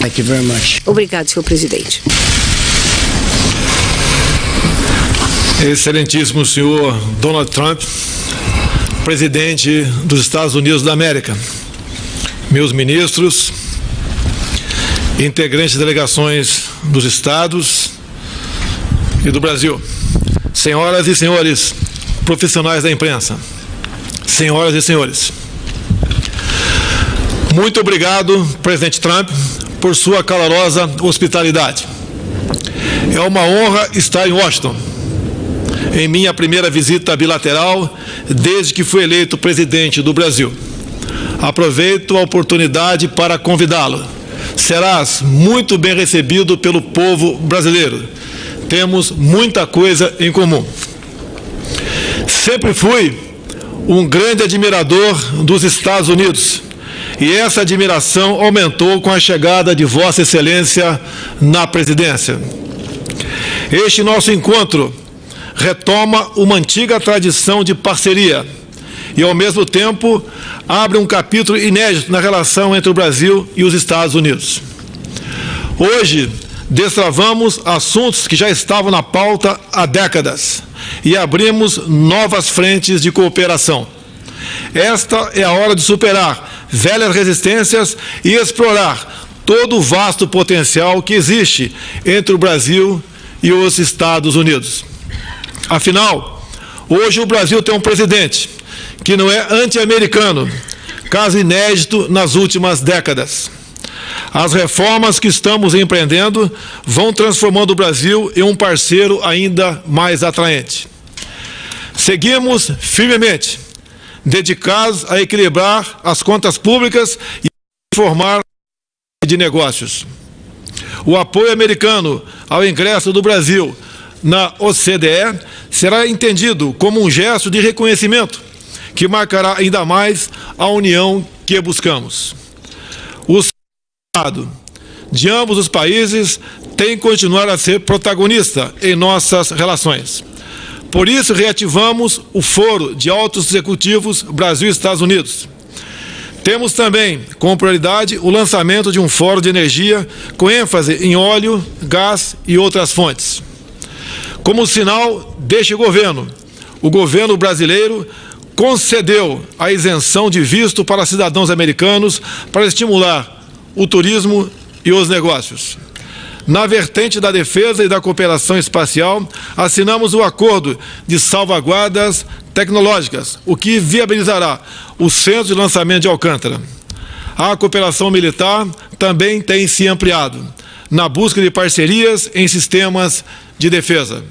Thank you very much. Obrigado, senhor presidente. Excelentíssimo senhor Donald Trump, presidente dos Estados Unidos da América, meus ministros, integrantes de delegações dos estados e do Brasil, senhoras e senhores profissionais da imprensa, senhoras e senhores, muito obrigado, presidente Trump, por sua calorosa hospitalidade. É uma honra estar em Washington, em minha primeira visita bilateral desde que fui eleito presidente do Brasil. Aproveito a oportunidade para convidá-lo. Serás muito bem recebido pelo povo brasileiro. Temos muita coisa em comum. Sempre fui um grande admirador dos Estados Unidos e essa admiração aumentou com a chegada de Vossa Excelência na presidência. Este nosso encontro retoma uma antiga tradição de parceria e, ao mesmo tempo, abre um capítulo inédito na relação entre o Brasil e os Estados Unidos. Hoje, destravamos assuntos que já estavam na pauta há décadas e abrimos novas frentes de cooperação. Esta é a hora de superar velhas resistências e explorar todo o vasto potencial que existe entre o Brasil e os Estados Unidos. Afinal, hoje o Brasil tem um presidente que não é anti-americano, caso inédito nas últimas décadas. As reformas que estamos empreendendo vão transformando o Brasil em um parceiro ainda mais atraente. Seguimos firmemente dedicados a equilibrar as contas públicas e formar de negócios. O apoio americano ao ingresso do Brasil na OCDE será entendido como um gesto de reconhecimento que marcará ainda mais a união que buscamos. O Estado de ambos os países tem que continuar a ser protagonista em nossas relações. Por isso, reativamos o Foro de Altos Executivos Brasil e Estados Unidos. Temos também, como prioridade, o lançamento de um fórum de energia com ênfase em óleo, gás e outras fontes. Como sinal deste governo, o governo brasileiro concedeu a isenção de visto para cidadãos americanos para estimular o turismo e os negócios. Na vertente da defesa e da cooperação espacial, assinamos o acordo de salvaguardas tecnológicas, o que viabilizará o centro de lançamento de Alcântara. A cooperação militar também tem se ampliado, na busca de parcerias em sistemas de defesa.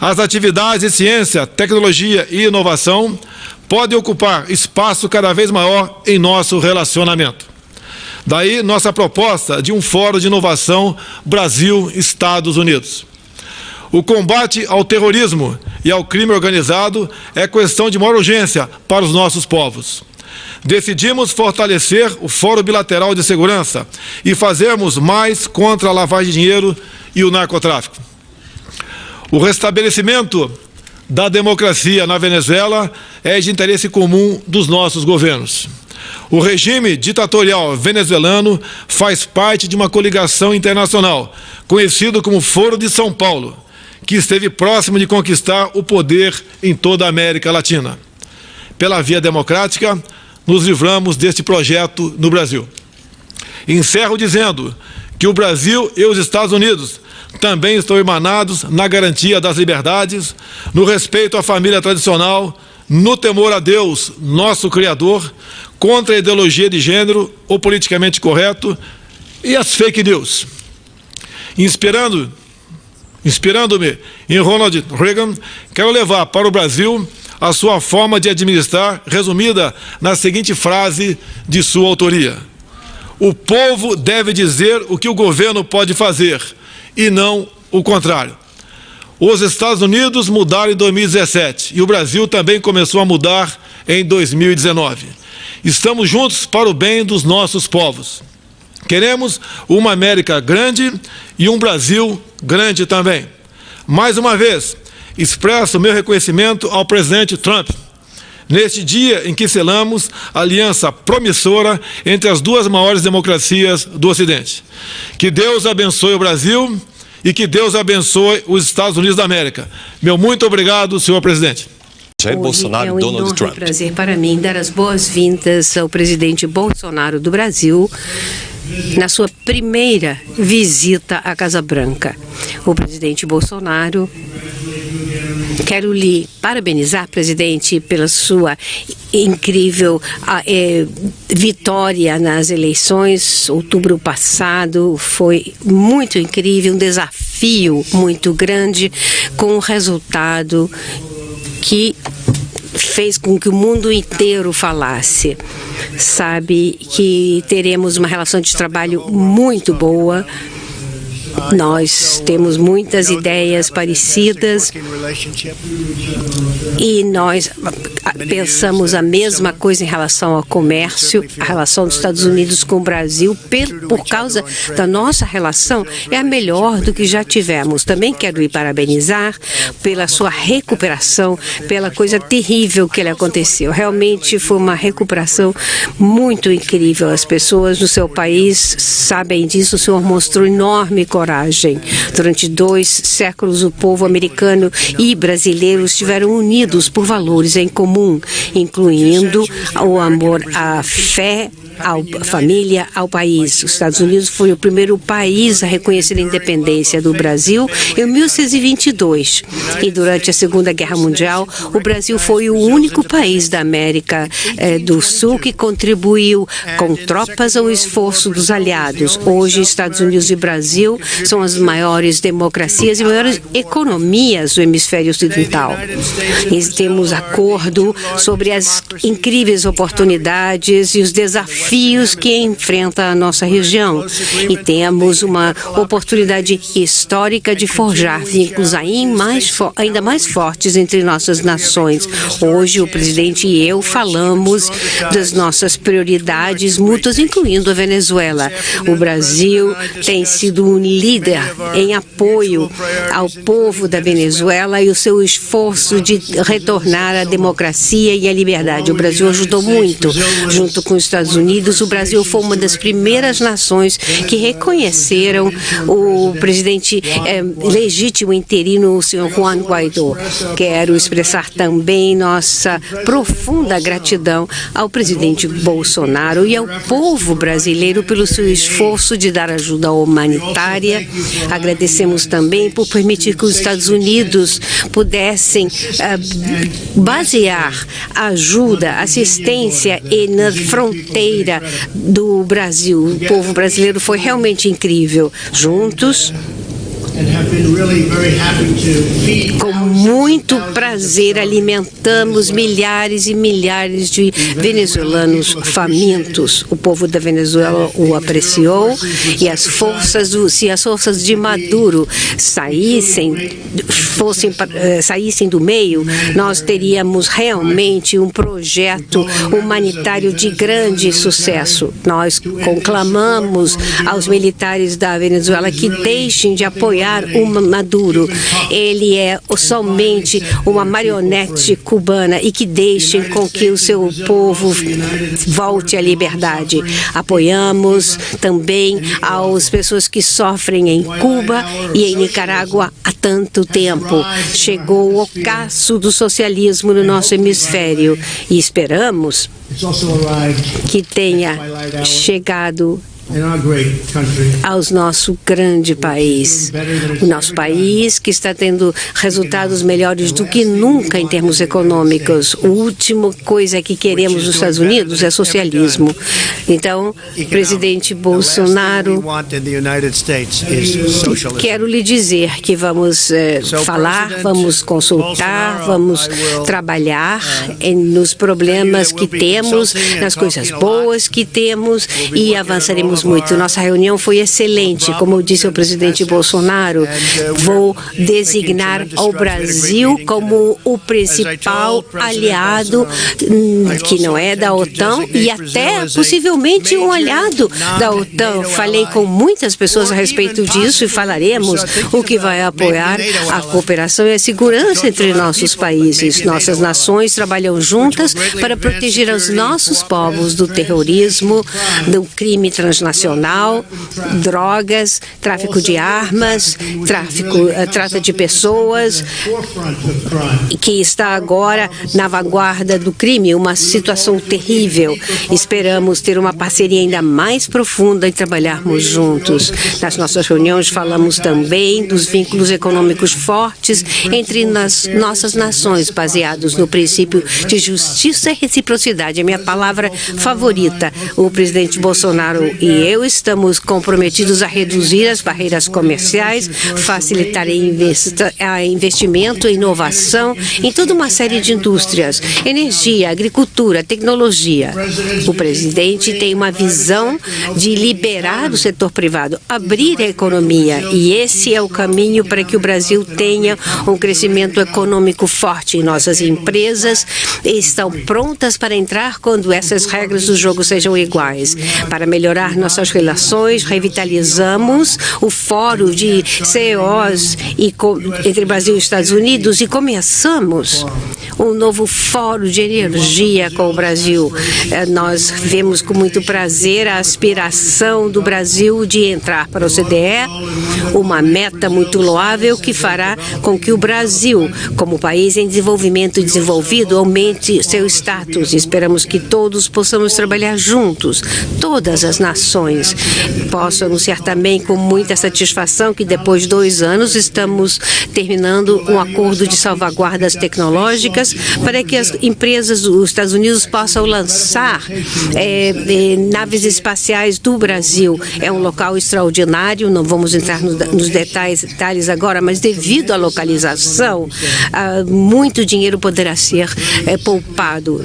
As atividades de ciência, tecnologia e inovação podem ocupar espaço cada vez maior em nosso relacionamento. Daí nossa proposta de um fórum de inovação Brasil-Estados Unidos. O combate ao terrorismo e ao crime organizado é questão de maior urgência para os nossos povos. Decidimos fortalecer o Fórum Bilateral de Segurança e fazermos mais contra a lavagem de dinheiro e o narcotráfico. O restabelecimento da democracia na Venezuela é de interesse comum dos nossos governos. O regime ditatorial venezuelano faz parte de uma coligação internacional, conhecido como Foro de São Paulo, que esteve próximo de conquistar o poder em toda a América Latina. Pela via democrática, nos livramos deste projeto no Brasil. Encerro dizendo que o Brasil e os Estados Unidos também estão irmanados na garantia das liberdades, no respeito à família tradicional, no temor a Deus, nosso Criador, contra a ideologia de gênero, o politicamente correto e as fake news. Inspirando-me em Ronald Reagan, quero levar para o Brasil a sua forma de administrar, resumida na seguinte frase de sua autoria: o povo deve dizer o que o governo pode fazer, e não o contrário. Os Estados Unidos mudaram em 2017 e o Brasil também começou a mudar em 2019. Estamos juntos para o bem dos nossos povos. Queremos uma América grande e um Brasil grande também. Mais uma vez, expresso meu reconhecimento ao presidente Trump. neste dia em que selamos a aliança promissora entre as duas maiores democracias do Ocidente. Que Deus abençoe o Brasil e que Deus abençoe os Estados Unidos da América. Meu muito obrigado, senhor presidente. Jair Bolsonaro, é um enorme prazer para mim dar as boas-vindas ao presidente Bolsonaro do Brasil na sua primeira visita à Casa Branca. O presidente Bolsonaro, quero lhe parabenizar, presidente, pela sua incrível vitória nas eleições. Outubro passado foi muito incrível, um desafio muito grande, com um resultado que fez com que o mundo inteiro falasse. Sabe que teremos uma relação de trabalho muito boa. Nós temos muitas ideias parecidas e nós pensamos a mesma coisa em relação ao comércio. A relação dos Estados Unidos com o Brasil, por causa da nossa relação, é a melhor do que já tivemos. Também quero lhe parabenizar pela sua recuperação, pela coisa terrível que lhe aconteceu. Realmente foi uma recuperação muito incrível. As pessoas no seu país sabem disso. O senhor mostrou enorme coragem. Durante 2 séculos, o povo americano e brasileiro estiveram unidos por valores em comum, incluindo o amor à fé, à família, ao país. Os Estados Unidos foi o primeiro país a reconhecer a independência do Brasil em 1622. E durante a Segunda Guerra Mundial, o Brasil foi o único país da América do Sul que contribuiu com tropas ao esforço dos aliados. Hoje, Estados Unidos e Brasil são as maiores democracias e maiores economias do hemisfério ocidental. E temos acordo sobre as incríveis oportunidades e os desafios que enfrenta a nossa região. E temos uma oportunidade histórica de forjar vínculos ainda mais fortes entre nossas nações. Hoje, o presidente e eu falamos das nossas prioridades mútuas, incluindo a Venezuela. O Brasil tem sido um líder em apoio ao povo da Venezuela e o seu esforço de retornar à democracia e à liberdade. O Brasil ajudou muito, junto com os Estados Unidos. O Brasil foi uma das primeiras nações que reconheceram o presidente legítimo interino, o senhor Juan Guaidó. Quero expressar também nossa profunda gratidão ao presidente Bolsonaro e ao povo brasileiro pelo seu esforço de dar ajuda humanitária. Agradecemos também por permitir que os Estados Unidos pudessem basear ajuda, assistência na fronteira do Brasil. O povo brasileiro foi realmente incrível. Juntos, com muito prazer, alimentamos milhares e milhares de venezuelanos famintos. O povo da Venezuela o apreciou e se as forças de Maduro saíssem do meio, nós teríamos realmente um projeto humanitário de grande sucesso. Nós conclamamos aos militares da Venezuela que deixem de apoiar o Maduro. Ele é somente uma marionete cubana e que deixem com que o seu povo volte à liberdade. Apoiamos também as pessoas que sofrem em Cuba e em Nicarágua há tanto tempo. Chegou o ocaso do socialismo no nosso hemisfério e esperamos que tenha chegado ao nosso grande país. O nosso país que está tendo resultados melhores do que nunca em termos econômicos. A última coisa que queremos nos Estados Unidos é socialismo. Então, presidente Bolsonaro, quero lhe dizer que vamos falar, vamos consultar, vamos trabalhar nos problemas que temos, nas coisas boas que temos e avançaremos aprendemos muito. Nossa reunião foi excelente. Como eu disse ao presidente Bolsonaro, vou designar o Brasil como o principal aliado que não é da OTAN e até possivelmente um aliado da OTAN. Falei com muitas pessoas a respeito disso e falaremos o que vai apoiar a cooperação e a segurança entre nossos países. Nossas nações trabalham juntas para proteger os nossos povos do terrorismo, do crime transnacional, drogas, tráfico de armas, trata de pessoas, que está agora na vanguarda do crime, uma situação terrível. Esperamos ter uma parceria ainda mais profunda e trabalharmos juntos. Nas nossas reuniões falamos também dos vínculos econômicos fortes entre nossas nações, baseados no princípio de justiça e reciprocidade. É minha palavra favorita. O presidente Bolsonaro e eu estamos comprometidos a reduzir as barreiras comerciais, facilitar investimento e inovação em toda uma série de indústrias, energia, agricultura, tecnologia. O presidente tem uma visão de liberar o setor privado, abrir a economia, e esse é o caminho para que o Brasil tenha um crescimento econômico forte. Nossas empresas estão prontas para entrar quando essas regras do jogo sejam iguais. Para melhorar nossas relações, revitalizamos o Fórum de CEOs entre Brasil e Estados Unidos e começamos um novo fórum de energia com o Brasil. Nós vemos com muito prazer a aspiração do Brasil de entrar para o OCDE, uma meta muito loável que fará com que o Brasil, como país em desenvolvimento e desenvolvido, aumente seu status. Esperamos que todos possamos trabalhar juntos, todas as nações. Posso anunciar também com muita satisfação que depois de 2 anos estamos terminando um acordo de salvaguardas tecnológicas para que as empresas dos Estados Unidos possam lançar naves espaciais do Brasil. É um local extraordinário, não vamos entrar nos detalhes agora, mas devido à localização, muito dinheiro poderá ser poupado.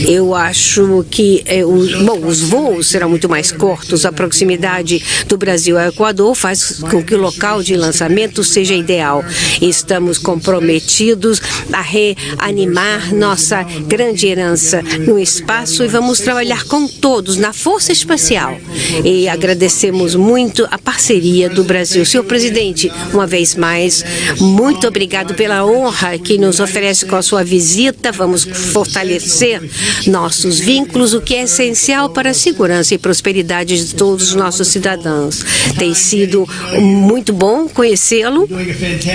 Eu acho que os voos serão muito mais curtos. A proximidade do Brasil ao Equador faz com que o local de lançamento seja ideal. Estamos comprometidos a reanimar nossa grande herança no espaço e vamos trabalhar com todos na Força Espacial. E agradecemos muito a parceria do Brasil. Senhor presidente, uma vez mais, muito obrigado pela honra que nos oferece com a sua visita. Vamos fortalecer nossos vínculos, o que é essencial para a segurança e prosperidade de todos os nossos cidadãos. Tem sido muito bom conhecê-lo.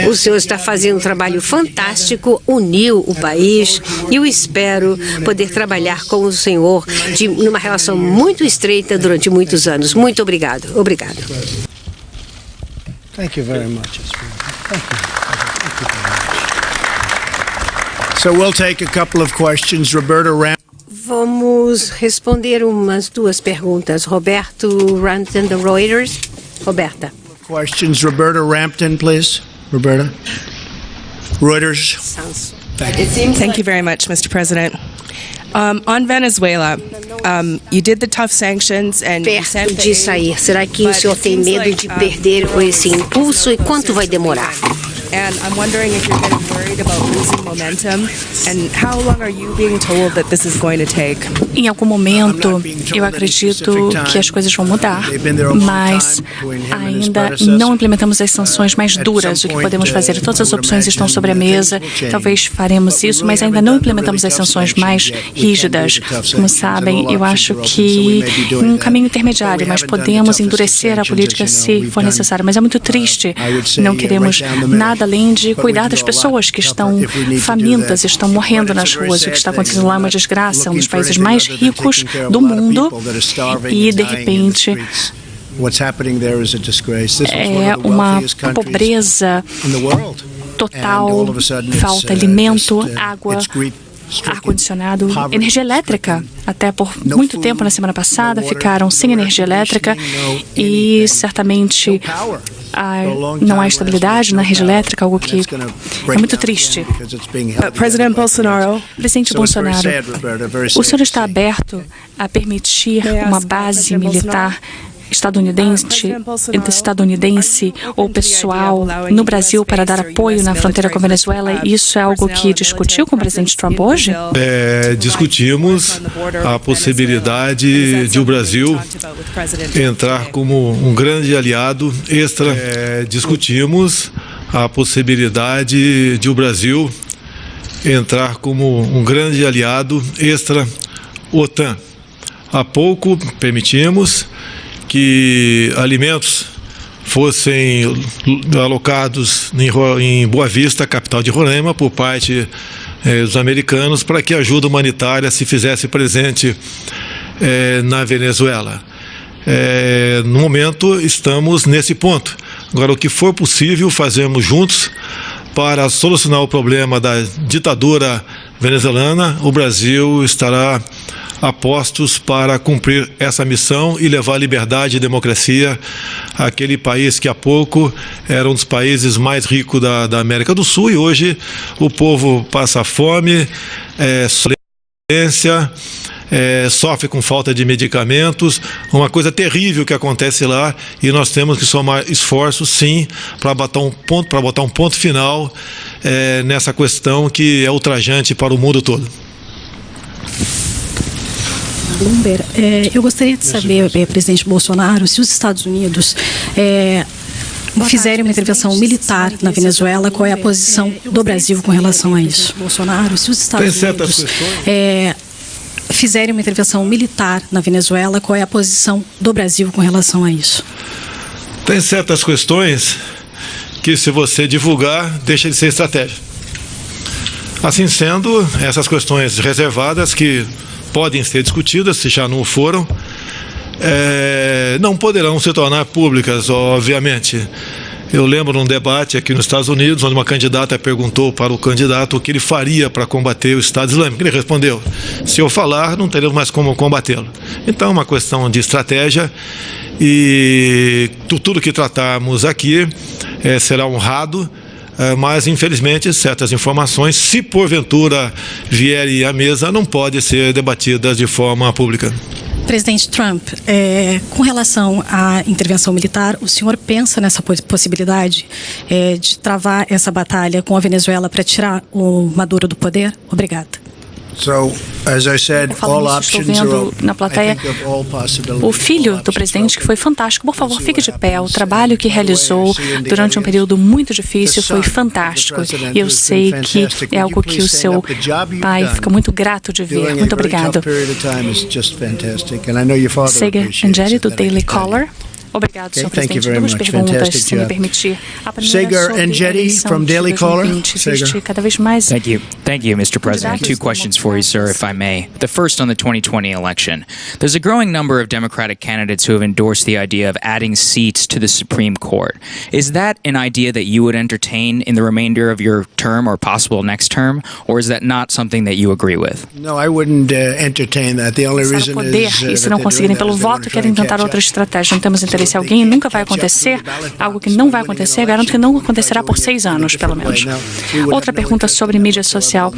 O senhor está fazendo um trabalho fantástico, uniu o país e eu espero poder trabalhar com o senhor numa relação muito estreita durante muitos anos. Muito obrigado. Obrigado. Thank you very much. Thank you. Thank you very much. So we'll take a couple of questions. Roberta Ram. Vamos responder umas 2 perguntas. Roberto Rampton, da Reuters. Roberta. Questions. Roberta Rampton, please. Roberta. Reuters. Thank you very much, Mr. President. On Venezuela, you did the tough sanctions and you sent perto de sair. Será que o senhor tem medo de perder esse impulso e quanto vai demorar? And I'm wondering if you're getting worried about losing momentum and how long are you being told that this is going to take? Em algum momento, eu acredito que as coisas vão mudar, mas ainda não implementamos as sanções mais duras. O que podemos fazer? Todas as opções estão sobre a mesa. Talvez faremos isso, mas ainda não implementamos as sanções mais rígidas. Como sabem, eu acho que um caminho intermediário, mas podemos endurecer a política se for necessário. Mas é muito triste. Não queremos nada além de cuidar das pessoas que estão famintas, estão morrendo nas ruas. O que está acontecendo lá é uma desgraça, um dos países mais ricos do mundo, e de repente é uma pobreza total, falta alimento, água, ar-condicionado, energia elétrica. Até por muito tempo na semana passada ficaram sem energia elétrica e certamente não há estabilidade na rede elétrica, algo que é muito triste. Presidente Bolsonaro, o senhor está aberto a permitir uma base militar estadunidense ou pessoal no Brasil para dar apoio na fronteira com a Venezuela? Isso é algo que discutiu com o presidente Trump hoje? Discutimos a possibilidade de o Brasil entrar como um grande aliado discutimos a possibilidade de o Brasil entrar como um grande aliado extra-OTAN. Há pouco permitimos que alimentos fossem alocados em Boa Vista, capital de Roraima, por parte dos americanos, para que a ajuda humanitária se fizesse presente na Venezuela. No momento, estamos nesse ponto. Agora, o que for possível, fazemos juntos para solucionar o problema da ditadura venezuelana. O Brasil estará a postos para cumprir essa missão e levar liberdade e democracia àquele país que há pouco era um dos países mais ricos da América do Sul, e hoje o povo passa fome, violência, sofre com falta de medicamentos, uma coisa terrível que acontece lá, e nós temos que somar esforços, sim, para botar um ponto final nessa questão que é ultrajante para o mundo todo. Bloomberg, eu gostaria de saber, presidente Bolsonaro, se os Estados Unidos fizerem uma intervenção militar na Venezuela, qual é a posição do Brasil com relação a isso? Bolsonaro, se os Estados Unidos fizerem uma intervenção militar na Venezuela, qual é a posição do Brasil com relação a isso? Tem certas questões que, se você divulgar, deixa de ser estratégia. Assim sendo, essas questões reservadas que podem ser discutidas, se já não foram, não poderão se tornar públicas, obviamente. Eu lembro num debate aqui nos Estados Unidos, onde uma candidata perguntou para o candidato o que ele faria para combater o Estado Islâmico. Ele respondeu: se eu falar, não teremos mais como combatê-lo. Então, é uma questão de estratégia, e tudo que tratarmos aqui será honrado, mas, infelizmente, certas informações, se porventura vierem à mesa, não podem ser debatidas de forma pública. Presidente Trump, com relação à intervenção militar, o senhor pensa nessa possibilidade de travar essa batalha com a Venezuela para tirar o Maduro do poder? Obrigada. Estou vendo na plateia o filho do presidente, que foi fantástico. Por favor, fique de pé. O trabalho que realizou durante um período muito difícil foi fantástico. E eu sei que é algo que o seu pai fica muito grato de ver. Muito obrigado. Sega Angeli, do Daily Caller. Obrigado, senhor presidente. Duas perguntas, se me permitir. A primeira sobre a eleição de 2020. Existe cada vez mais. Thank you, Mr. President. Two questions for you, sir, if I may. The first on the 2020 election. There's a growing number of Democratic candidates who have endorsed the idea of adding seats to the Supreme Court. Is that an idea that you would entertain in the remainder of your term or possible next term, or is that not something that you agree with? No, I wouldn't entertain that. The only reason is e se não conseguirem pelo voto, querem tentar outra estratégia. Não temos interesse em alguém, nunca vai acontecer. Algo que não vai acontecer, garanto que não acontecerá por 6 anos, pelo menos. Outra pergunta sobre mídia social.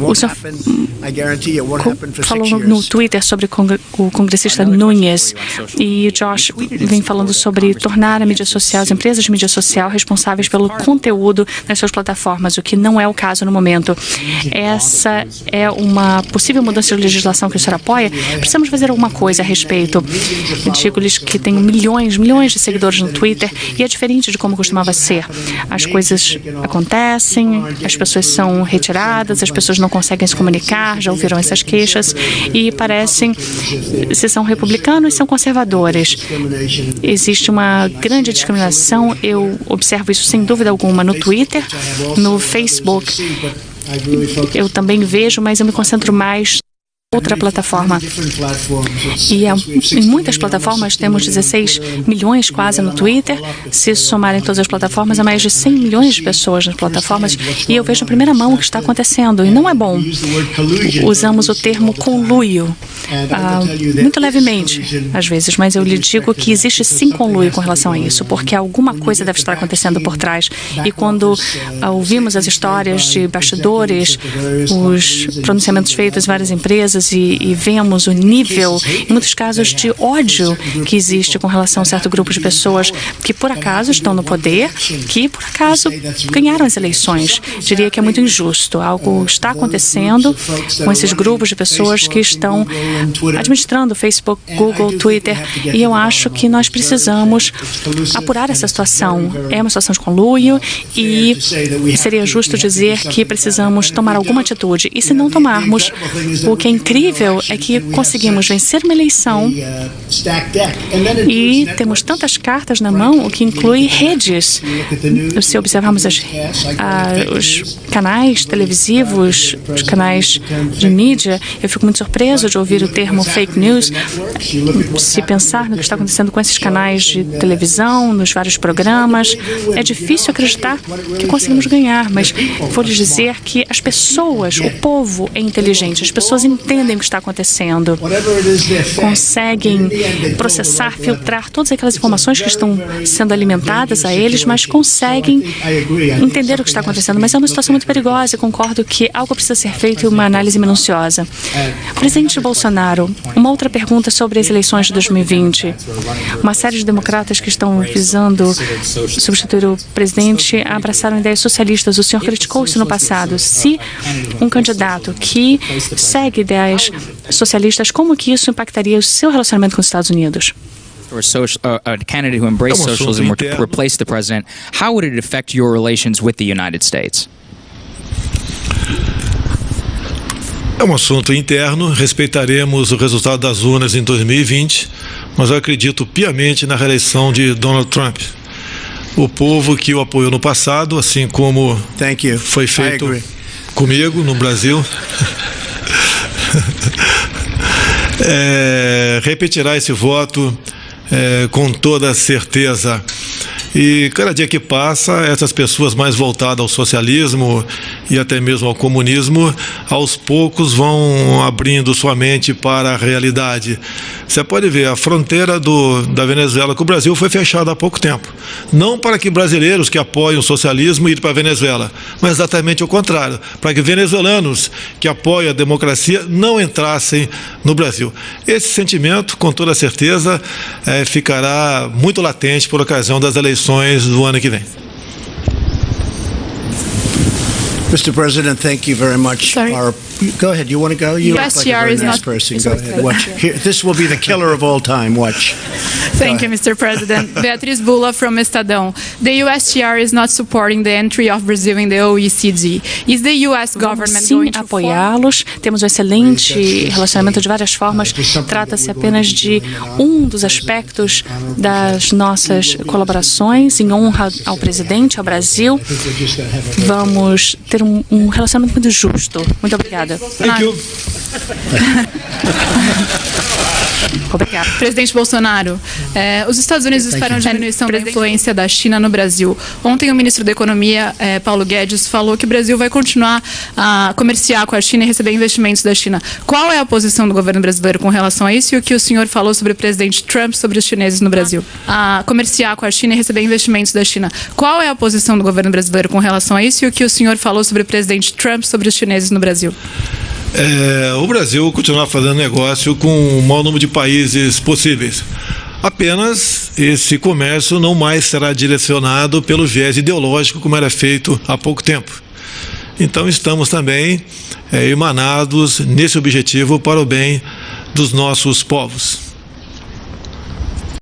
O senhor falou no Twitter sobre o congressista Nunes, e Josh vem falando sobre tornar a mídia social, as empresas de mídia social, responsáveis pelo conteúdo nas suas plataformas, o que não é o caso no momento. Essa é uma possível mudança de legislação que o senhor apoia? Precisamos fazer alguma coisa a respeito. Digo-lhes que tenho milhões de seguidores no Twitter, e é diferente de como costumava ser. As coisas acontecem, as pessoas são retiradas, as pessoas não conseguem se comunicar, já ouviram essas queixas, e parecem, se são republicanos, são conservadores. Existe uma grande discriminação, eu observo isso sem dúvida alguma no Twitter, no Facebook. Eu também vejo, mas eu me concentro mais outra plataforma. E em muitas plataformas temos 16 milhões quase no Twitter. Se somarem todas as plataformas, há mais de 100 milhões de pessoas nas plataformas. E eu vejo em primeira mão o que está acontecendo. E não é bom. Usamos o termo conluio, muito levemente, às vezes, mas eu lhe digo que existe sim conluio com relação a isso, porque alguma coisa deve estar acontecendo por trás. E quando ouvimos as histórias de bastidores, os pronunciamentos feitos em várias empresas, pessoas e vemos o nível, em muitos casos, de ódio que existe com relação a certo grupo de pessoas que, por acaso, estão no poder, que, por acaso, ganharam as eleições. Diria que é muito injusto. Algo está acontecendo com esses grupos de pessoas que estão administrando Facebook, Google, Twitter, e eu acho que nós precisamos apurar essa situação. É uma situação de conluio e seria justo dizer que precisamos tomar alguma atitude. E se não tomarmos, o que é incrível é que conseguimos vencer uma eleição e temos tantas cartas na mão, o que inclui redes. Se observarmos os canais televisivos, os canais de mídia, eu fico muito surpreso de ouvir o termo fake news. Se pensar no que está acontecendo com esses canais de televisão, nos vários programas, é difícil acreditar que conseguimos ganhar, mas vou lhes dizer que as pessoas, o povo é inteligente, as pessoas entendem o que está acontecendo, conseguem processar, filtrar todas aquelas informações que estão sendo alimentadas a eles, mas conseguem entender o que está acontecendo. Mas é uma situação muito perigosa e concordo que algo precisa ser feito e uma análise minuciosa. Presidente Bolsonaro, uma outra pergunta sobre as eleições de 2020. Uma série de democratas que estão visando substituir o presidente abraçaram ideias socialistas. O senhor criticou isso no passado. Se um candidato que segue ideias socialistas, como que isso impactaria o seu relacionamento com os Estados Unidos? A candidate who embraced socialism were to replace the president, how would it affect your relations with the United States? É um assunto interno, respeitaremos o resultado das urnas em 2020, mas eu acredito piamente na reeleição de Donald Trump. O povo que o apoiou no passado, assim como foi feito comigo no Brasil, repetirá esse voto com toda certeza. E cada dia que passa, essas pessoas mais voltadas ao socialismo e até mesmo ao comunismo, aos poucos vão abrindo sua mente para a realidade. Você pode ver, a fronteira da Venezuela com o Brasil foi fechada há pouco tempo. Não para que brasileiros que apoiam o socialismo irem para a Venezuela, mas exatamente o contrário, para que venezuelanos que apoiam a democracia não entrassem no Brasil. Esse sentimento, com toda certeza, ficará muito latente por ocasião das eleições do ano que vem. Mr. President, thank you very much. Go ahead. You want to go? You look like a very nice person. Go ahead. Watch. Here, this will be the killer of all time. Watch. Thank you, Mr. President. Beatriz Bula from Estadão. The USTR is not supporting the entry of Brazil in the OECD. Is the US government going to apoiá-los? Temos um excelente relacionamento de várias formas. Trata-se apenas de um dos aspectos das nossas colaborações em honra ao presidente, ao Brasil. Vamos ter um relacionamento muito justo. Muito obrigada. Thank you. Obrigado. Presidente Bolsonaro, os Estados Unidos esperam diminuição da influência da China no Brasil. Ontem o ministro da Economia, Paulo Guedes, falou que o Brasil vai continuar a comerciar com a China e receber investimentos da China. Qual é a posição do governo brasileiro com relação a isso e o que o senhor falou sobre o presidente Trump sobre os chineses no Brasil? A comerciar com a China e receber investimentos da China. Qual é a posição do governo brasileiro com relação a isso e o que o senhor falou sobre o presidente Trump sobre os chineses no Brasil? O Brasil continuará fazendo negócio com o maior número de países possíveis. Apenas esse comércio não mais será direcionado pelo viés ideológico como era feito há pouco tempo. Então estamos também emanados nesse objetivo para o bem dos nossos povos.